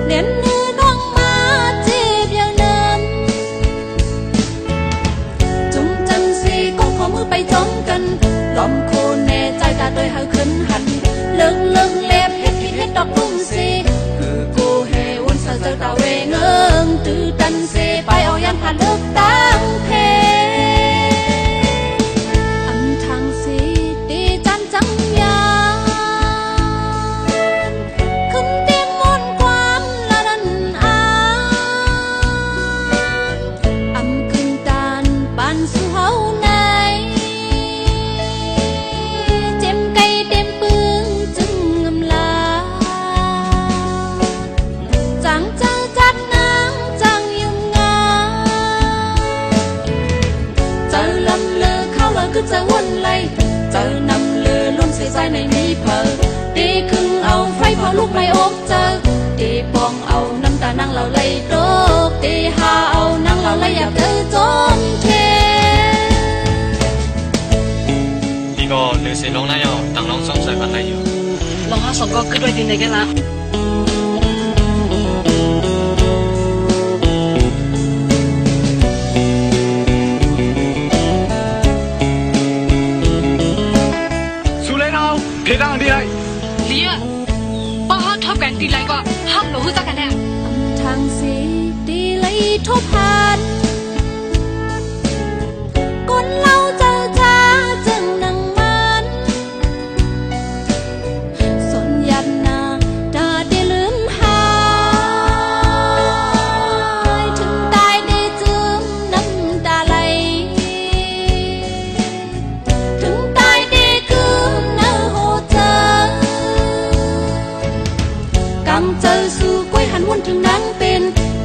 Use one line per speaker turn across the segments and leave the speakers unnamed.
เล่นเนื้อน้องมาจีบอย่างนั้นจุ่มจันสีก็ขอมือไปจ้องกันล้อมโคแน่ใจตาโดยหาขึ้นหันเลิงเล็บเฮ็ดผิดเฮ็ดดอกตุ้มสีคือกูเฮวันเสาร์เจอตาเวงเอิงตื้อดันเซไปเอายันผ่านเลิกตั้งเพอันทางสีดีจันจังยาขึ้นเต็มมนความละนันอาอำขึ้นตานปานสู่เฮาในเจ็มไก่เต็มปึงจึงงำลาจังเจ้าจัดนางจังยุงงาเจอลำเลอเข้าเลยก็เจอวนไล่เจอนำเลอล้วนเสียใจในนี้เพอตีครึ่งเอาไฟเผาลูกไม่อกเจอตีปองเอาน้ำตานางเราไล่โรคตีหาเอานางเราไล่อยากเจอจนเท
呢個你成龍啦又等龍心水份嚟要，
龍下傻哥佢都係電嚟嘅啦。
蘇你後，皮當啲嚟。
你啊，幫我ทับกันตี嚟個，ห้ามหนูฮึ่จักกันแน่。
ทางสีดีเลยทบพันก้นเล่าเจ้าจ้าจึงนังมันสนยันนาดาได้ลืมหายถึงตายได้จึงน้ำตาไหลถึงตายได้คืนเนื้อโหเจอกำเจอสู่กล้วยหันวนถึงนางเป็น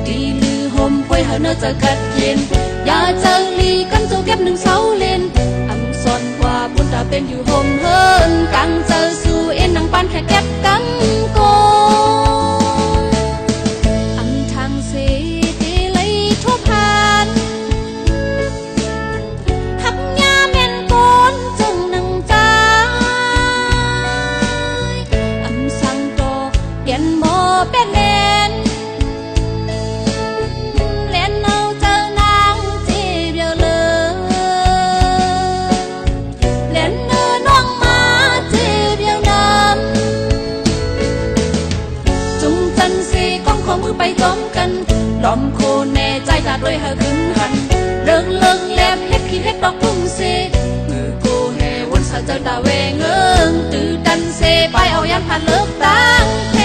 ดีลือห่มกล้วยหันเนื้อจะกัดเย็นอย่าเจอลีกันโจเก็บหนึ่งเสาเลนอำซอนกว่าบุญตาเป็นอยู่ห่มเฮินกังเจอสู่เอ็นนางปานแค่เก็บกังโกอำทางสีดีเลยทั่วพันหักยาแม่นโกนจึงนังใจอำสังโตเปลี่ยนหมอเป็นเลนเล่นเอาเจอนางจีบเยอะเลยเล่นเนื้อน้องมาจีบเยอะนั้นจุ่มจันสีก้องขอมือไปจ้องกันล้อมโคแน่ใจตาด้วยหาขึ้นหันเลิงแลบเฮ็ดขี้เฮ็ดดอกตุ้มสีมือกูเฮวนสาเจอตาเวงเอิงตื้อดันเซไปเอายันผ่านเลิกตั้งเพ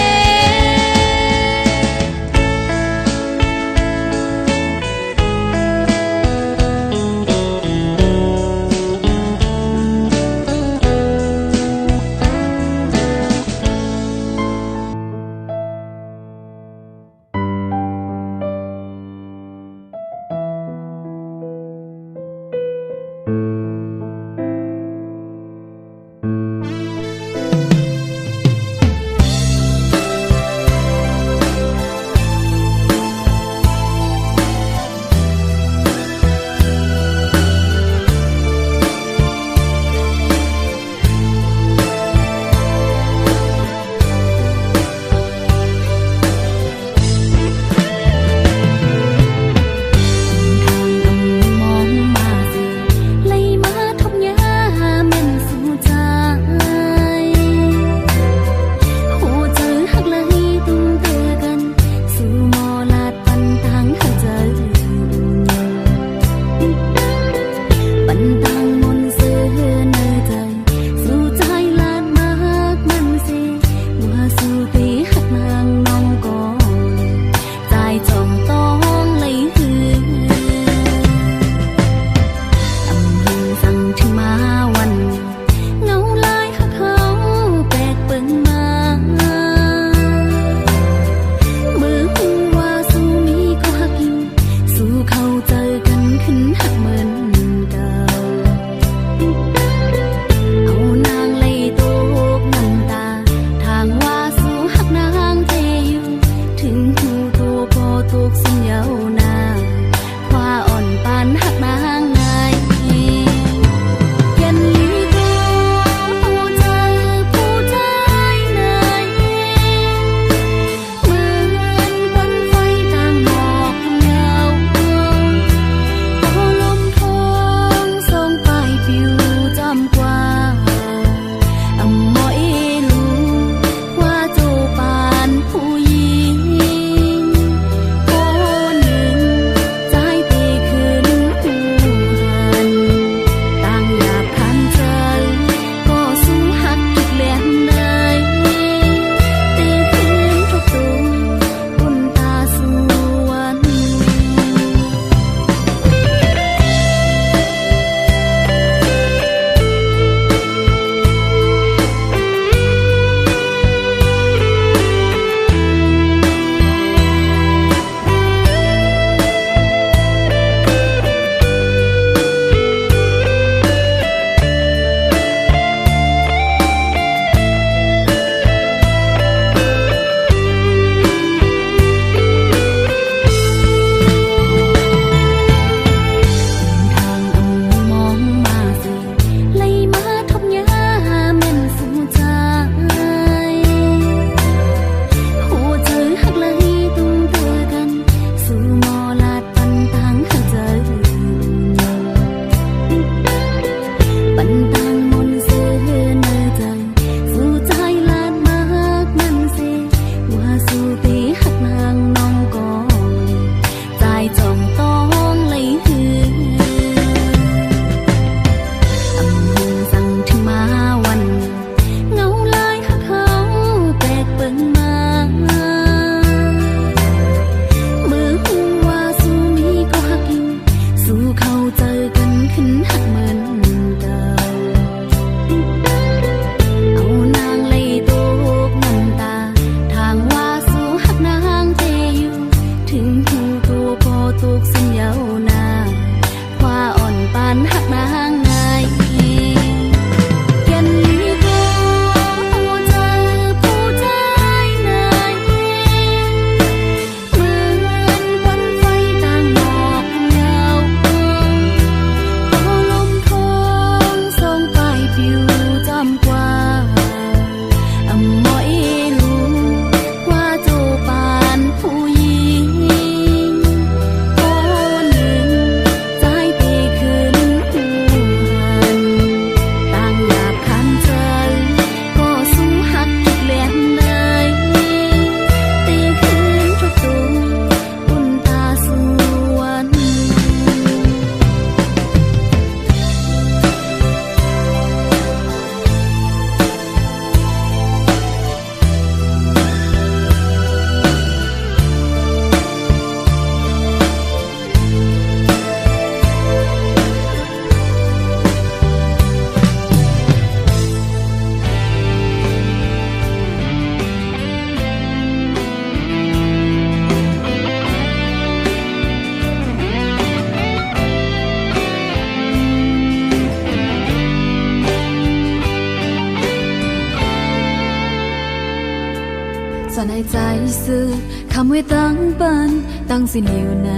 ใจซื้อคำไว้ตั้งปันตั้งสินอยู่ใน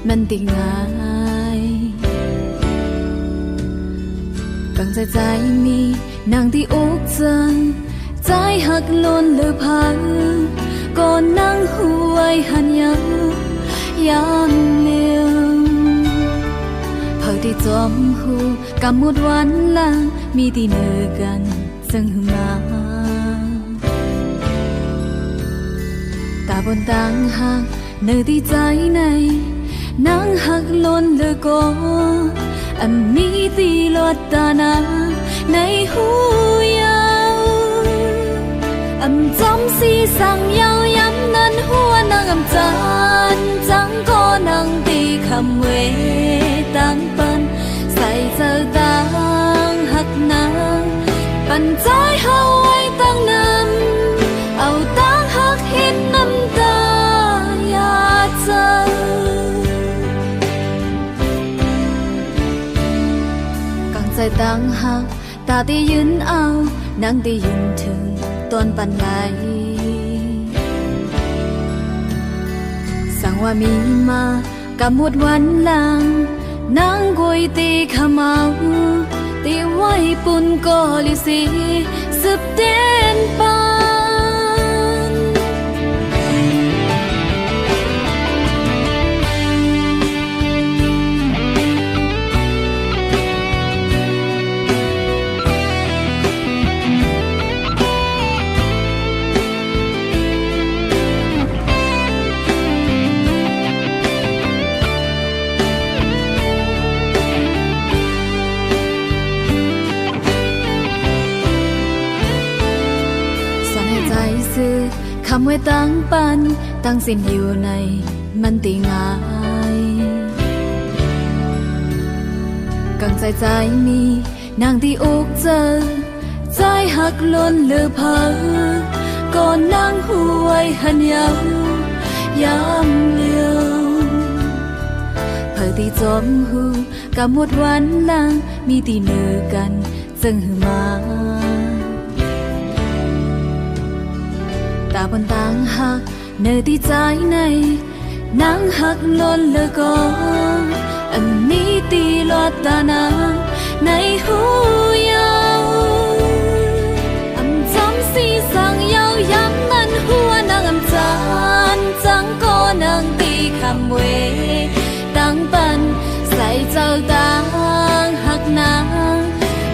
มันติง่ายกังใจมีนางที่อกจันใจหักล้นเหลือพังก่อนนั่งหวยหันยังยามเลี้ยวเผาที่จอมหูกำมุดวันลังมีที่เนื้อกันซึ่งมาตาบนต่างหากเนื้อที่ใจในนางหักล้นเหลือก็อันมีตีลอดตานาในหูยาวอำจำสีสั่งยาวย้ำนั้นหัวนางอำจันจังก็นางตีคำเวตั้งปันใส่เจอต่างหักนางปันใจเฮาไว้ตั้งนำเอาตั้งหักเห็นน้ำตาอยากเจอใจตั้งหักตาที่ยืนเอานางที่ยืนถึงต้นปันไหลสั่งว่ามีมากำหมดวันหลังนางกุยตีขมเอาตีไว้ปุ่นก็ลิสีสืบเด่นปันคำไว้ตั้งปันตั้งสินอยู่ในมันตีง่ายกังใจมีนางที่อกเจอใจหักล้นเหลือเพังก่อนนางหวยหันยาวยามเลียวเผยที่จอมหูกำหมดวันหลังมีตีเนื้อกันจึงหือมาตาบนต่างหักเนื้อที่ใจในนางหักล้นเหลือก็อันนี้ตีลอดตานางในหูยาวอำจำสีสั่งยาวย้ำนั้นหัวนางอำจันจังก็นางตีคำเวตั้งปันใส่เจ้าต่างหักนาง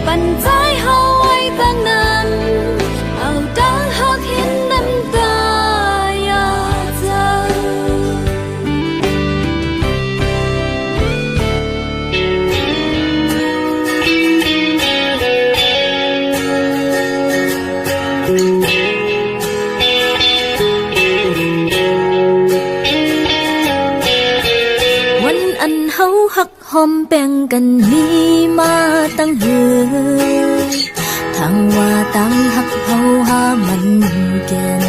ปันใจเฮาไว้ตั้งนานเอาตั้งหักเห็นน้ำตาอยากเจอวันอันเฮาหักหอมแบ่งกันนี้มาตั้งเหือทางว่าตั้งหักเฮาหามันแก่น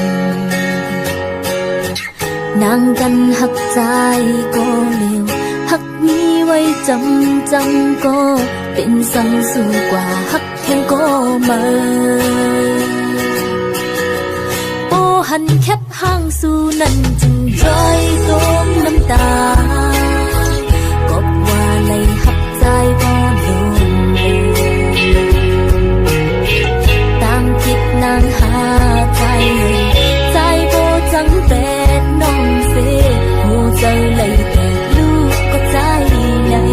นางกันหักใจก็เร็วหักมีไว้จำก็เป็นสังสู้กว่าหักแค่ก็มาโอ้หันแคบห้างสู้นั่นจึงย้อยตมน้ำตากบว่าเลยหักใจก็โดนคิดนางหาใจใจโบจังเป็นน้องเสียหูใจเลยแต่ลูกก็ใจใหญ่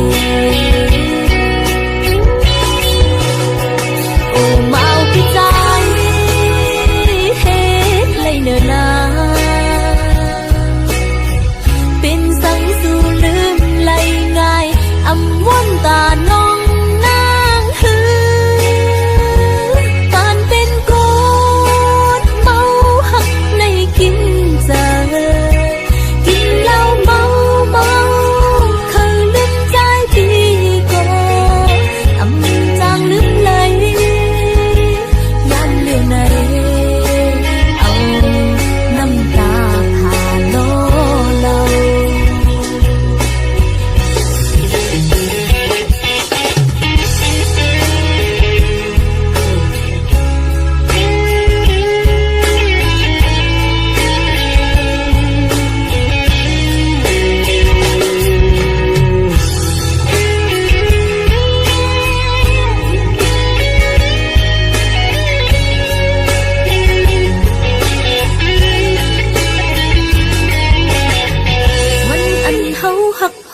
โอ้เมาพี่ใจเฮ็ดเลยเนิ่นนา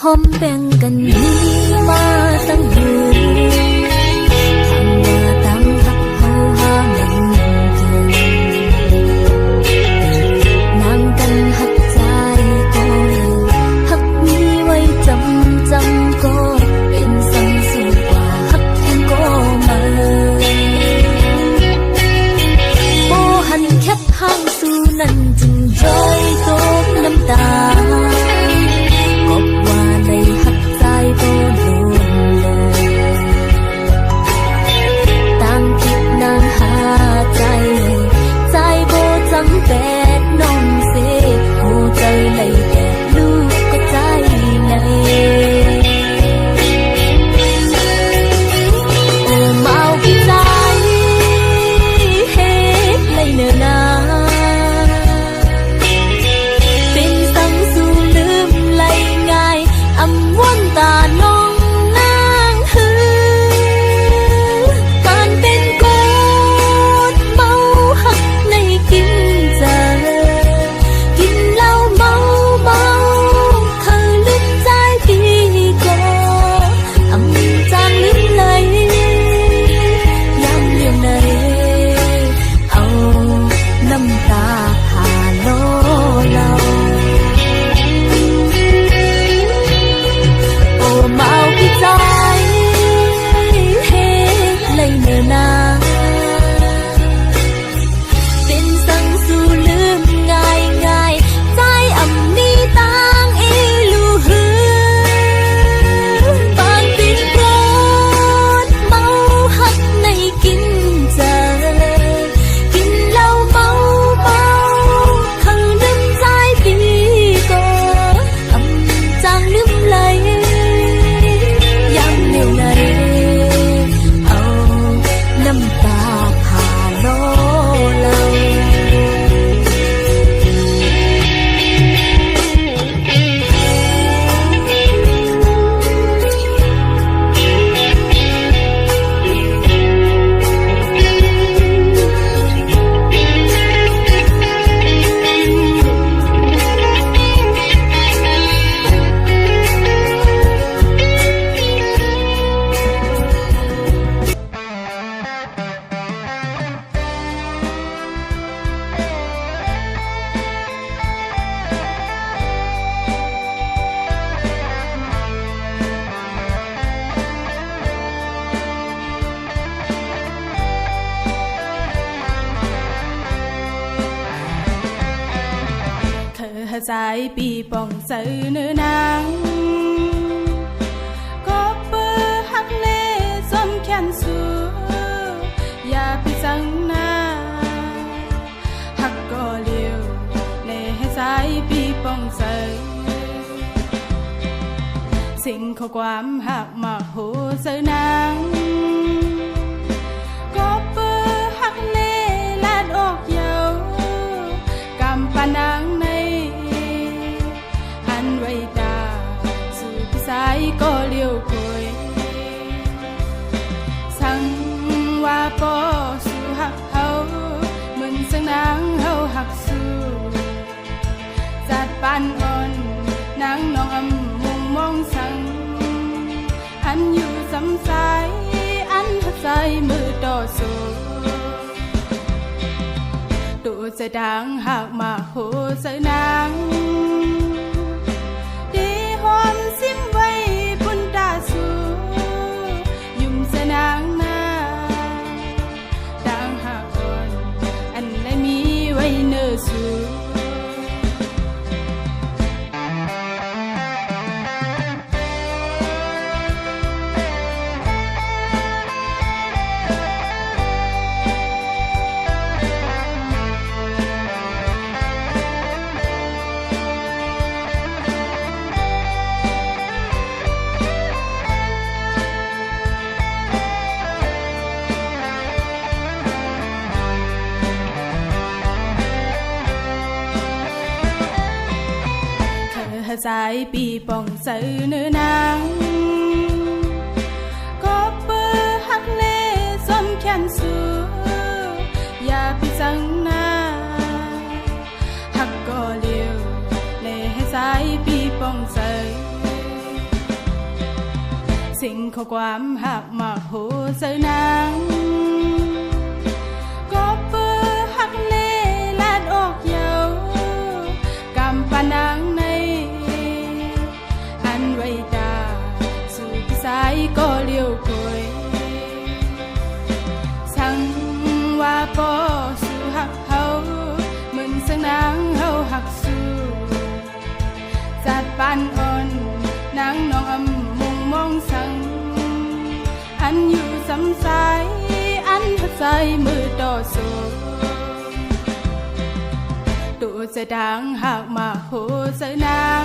หอมแบ่งกันนี้มาตั้งอยู่ทางว่าตั้งหักเฮาหามันเกินนางกันหักใจก็หักมีไว้จำก็เป็นสังสูงกว่าหักแทนก็มาโบหันแคบห้างสู่นั้นจึงย้อยตกน้ำตา
ใจปีป่องเจอเนื้อนางก็เปิดหักเล่จนแขนสูอย่าไปจังหน้าหักก็เลี้ยวเล่ให้ใจปีป่องเจอสิ่งข้อความหักมาโหเจอนางก็เปิดหักเล่ลาดออกเยาวกำปานางในไว้ตาสู่พี่สายก็เลี้ยวคอยสั่งว่าก็สู่หักเฮาเหมือนสังนางเฮาหักสู่จัดปานอ่อนนางน้องอำมุงมองสั่งอันอยู่สำสายอันหักใจมือต่อสู้ตัวจะดังหักมาโหเสนางความซิมไว้ปุ่นตาสูยุ่มเสนางนาดังหากอ่อนอันไหนมีไว้เนื้อสูใจปีป่องเจอเนื้อนางก็เปิดหักเล่จนแขนสูอย่าไปจังหน้าหักก็เลี้ยวเล่ให้ใจปีป่องเจอ สิ่งข้อความหักมาโหเสนางก็เปิดหักเล่ลาดออกเยาวกำปานางในอันไว้ตาสู่พิสายก็เลี้ยวกยสั่งว่าปอสู่หักเฮาเหมือนสังนางเฮาหักสู่จัดปานอ่อนนางน้องอำมุงมองสั่งอันอยู่สำสายอันหักใจมือต่อสู้ตัวจะดังหากมาโหเสนาง